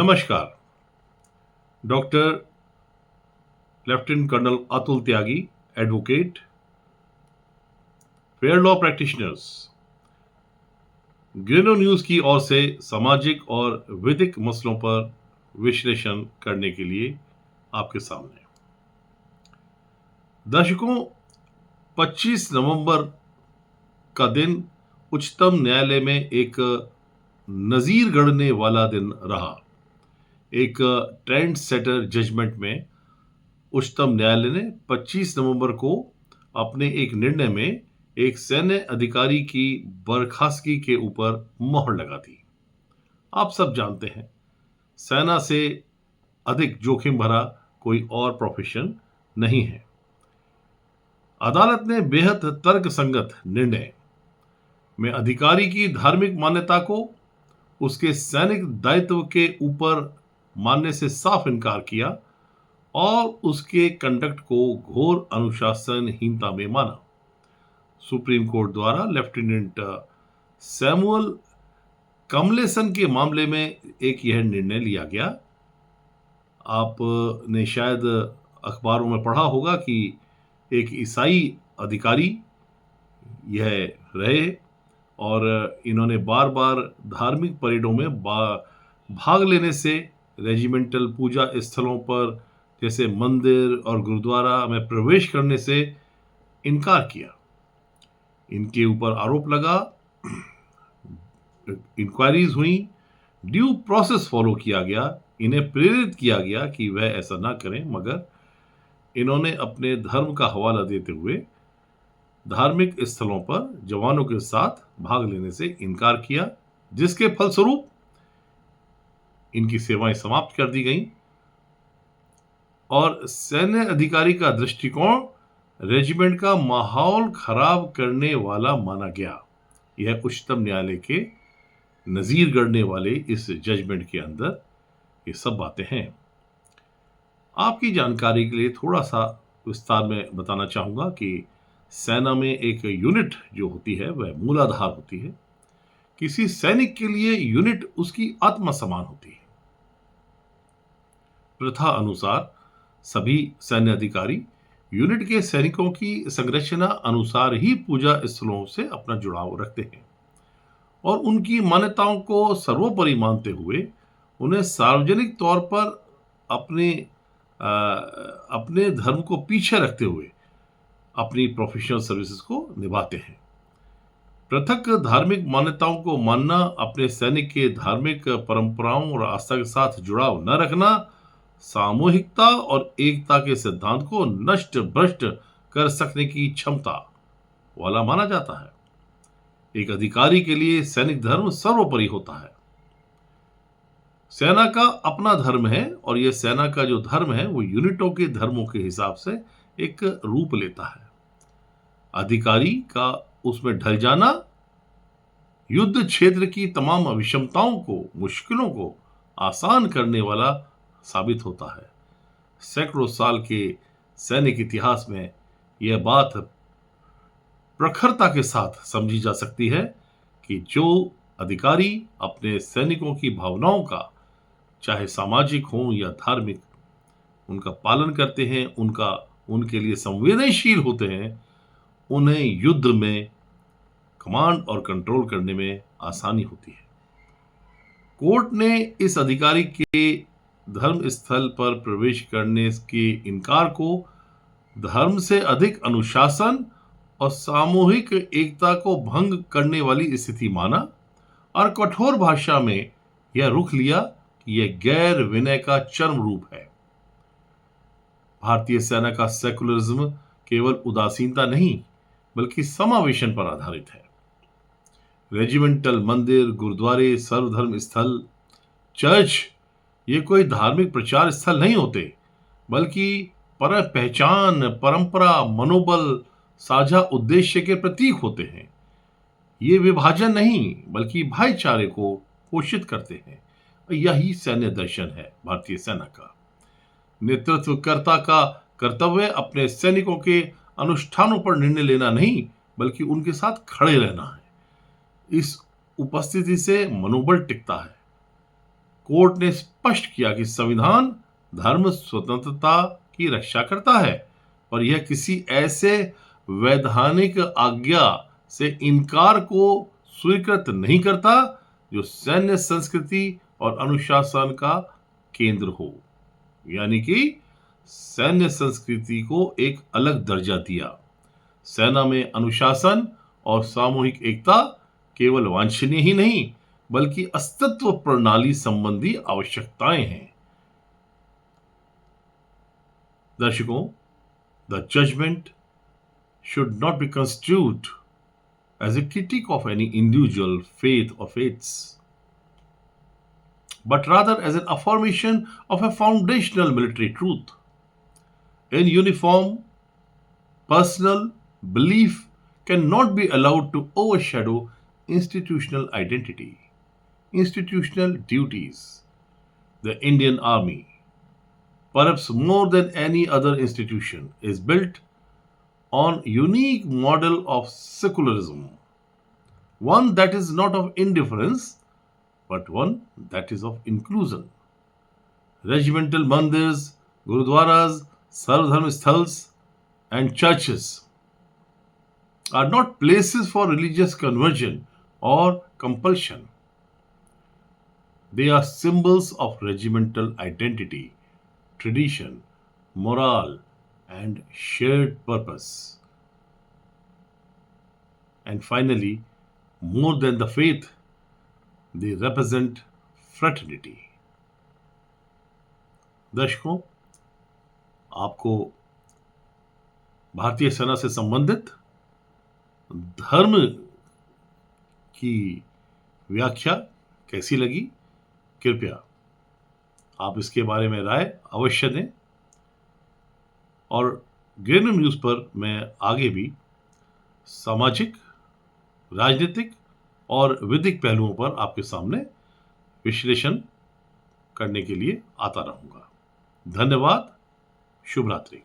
नमस्कार। Doctor lieutenant colonel Atul Tyagi, advocate, fair law practitioners, Greeno news की ओर से सामाजिक और विधिक मसलों पर विश्लेषण करने के लिए आपके सामने। दर्शकों, 25 नवंबर का दिन उच्चतम न्यायालय में एक नजीर गढ़ने वाला दिन रहा। एक ट्रेंड सेटर जजमेंट में उच्चतम न्यायालय ने 25 नवंबर को अपने एक निर्णय में एक सैन्य अधिकारी की बर्खास्तगी के ऊपर मोहर लगा दी। आप सब जानते हैं, सेना से अधिक जोखिम भरा कोई और प्रोफेशन नहीं है। अदालत ने बेहद तर्कसंगत निर्णय में अधिकारी की धार्मिक मान्यता को उसके सैनिक दायित्व के ऊपर मानने से साफ इनकार किया और उसके कंडक्ट को घोर अनुशासनहीनता में माना। सुप्रीम कोर्ट द्वारा लेफ्टिनेंट सैमुअल कमलेसन के मामले में एक यह निर्णय लिया गया। आपने शायद अखबारों में पढ़ा होगा कि एक ईसाई अधिकारी यह रहे और इन्होंने बार बार धार्मिक परेडों में भाग लेने से, रेजिमेंटल पूजा स्थलों पर जैसे मंदिर और गुरुद्वारा में प्रवेश करने से इनकार किया। इनके ऊपर आरोप लगा, इंक्वायरीज हुई, ड्यू प्रोसेस फॉलो किया गया, इन्हें प्रेरित किया गया कि वह ऐसा ना करें, मगर इन्होंने अपने धर्म का हवाला देते हुए धार्मिक स्थलों पर जवानों के साथ भाग लेने से इनकार किया, जिसके फलस्वरूप इनकी सेवाएं समाप्त कर दी गईं और सैन्य अधिकारी का दृष्टिकोण रेजिमेंट का माहौल खराब करने वाला माना गया। यह उच्चतम न्यायालय के नजीर गढ़ने वाले इस जजमेंट के अंदर ये सब बातें हैं। आपकी जानकारी के लिए थोड़ा सा विस्तार में बताना चाहूंगा कि सेना में एक यूनिट जो होती है वह मूलाधार होती है। किसी सैनिक के लिए यूनिट उसकी आत्मा समान होती है। प्रथा अनुसार सभी सैन्य अधिकारी यूनिट के सैनिकों की संरचना अनुसार ही पूजा स्थलों से अपना जुड़ाव रखते हैं और उनकी मान्यताओं को सर्वोपरि मानते हुए उन्हें सार्वजनिक तौर पर अपने धर्म को पीछे रखते हुए अपनी प्रोफेशनल सर्विसेज को निभाते हैं। पृथक धार्मिक मान्यताओं को मानना, अपने सैनिक के धार्मिक परंपराओं और आस्था के साथ जुड़ाव न रखना, सामूहिकता और एकता के सिद्धांत को नष्ट भ्रष्ट कर सकने की क्षमता वाला माना जाता है। एक अधिकारी के लिए सैनिक धर्म सर्वोपरि होता है। सेना का अपना धर्म है और यह सेना का जो धर्म है वो यूनिटों के धर्मों के हिसाब से एक रूप लेता है। अधिकारी का उसमें ढल जाना युद्ध क्षेत्र की तमाम विषमताओं को, मुश्किलों को आसान करने वाला साबित होता है। सैकड़ों साल के सैनिक इतिहास में यह बात प्रखरता के साथ समझी जा सकती है कि जो अधिकारी अपने सैनिकों की भावनाओं का, चाहे सामाजिक हो या धार्मिक, उनका पालन करते हैं, उनके लिए संवेदनशील होते हैं, उन्हें युद्ध में कमांड और कंट्रोल करने में आसानी होती है। कोर्ट ने इस अधिकारी के धर्म स्थल पर प्रवेश करने के इनकार को धर्म से अधिक अनुशासन और सामूहिक एकता को भंग करने वाली स्थिति माना और कठोर भाषा में यह रुख लिया कि यह गैर विनय का चरम रूप है। भारतीय सेना का सेकुलरिज्म केवल उदासीनता नहीं बल्कि समावेशन पर आधारित है। रेजिमेंटल मंदिर, गुरुद्वारे, सर्वधर्म स्थल, चर्च ये कोई धार्मिक प्रचार स्थल नहीं होते, बल्कि पहचान, परंपरा, मनोबल, साझा उद्देश्य के प्रतीक होते हैं। ये विभाजन नहीं बल्कि भाईचारे को पोषित करते हैं। यही सैन्य दर्शन है भारतीय सेना का। नेतृत्वकर्ता का कर्तव्य अपने सैनिकों के अनुष्ठानों पर निर्णय लेना नहीं बल्कि उनके साथ खड़े रहना है। इस उपस्थिति से मनोबल टिकता है। कोर्ट ने स्पष्ट किया कि संविधान धर्म स्वतंत्रता की रक्षा करता है, पर यह किसी ऐसे वैधानिक आज्ञा से इनकार को स्वीकृत नहीं करता जो सैन्य संस्कृति और अनुशासन का केंद्र हो। यानी कि सैन्य संस्कृति को एक अलग दर्जा दिया। सेना में अनुशासन और सामूहिक एकता केवल वांछनीय ही नहीं, बल्कि अस्तित्व प्रणाली संबंधी आवश्यकताएं हैं। दर्शकों, the judgement should not be construed as a critique of any individual faith or faiths, but rather as an affirmation of a foundational military truth. In uniform, personal belief cannot be allowed to overshadow institutional identity, institutional duties. The Indian Army, perhaps more than any other institution, is built on unique model of secularism, one that is not of indifference, but one that is of inclusion. Regimental mandirs, gurudwaras, sarvdharm sthals, and churches are not places for religious conversion or compulsion. They are symbols of regimental identity, tradition, morale, and shared purpose. And finally, more than the faith, they represent fraternity. दर्शकों, आपको भारतीय सेना से संबंधित धर्म की व्याख्या कैसी लगी? कृपया आप इसके बारे में राय अवश्य दें, और ग्रेनर न्यूज़ पर मैं आगे भी सामाजिक, राजनीतिक और विधिक पहलुओं पर आपके सामने विश्लेषण करने के लिए आता रहूंगा। धन्यवाद। शुभ रात्रि।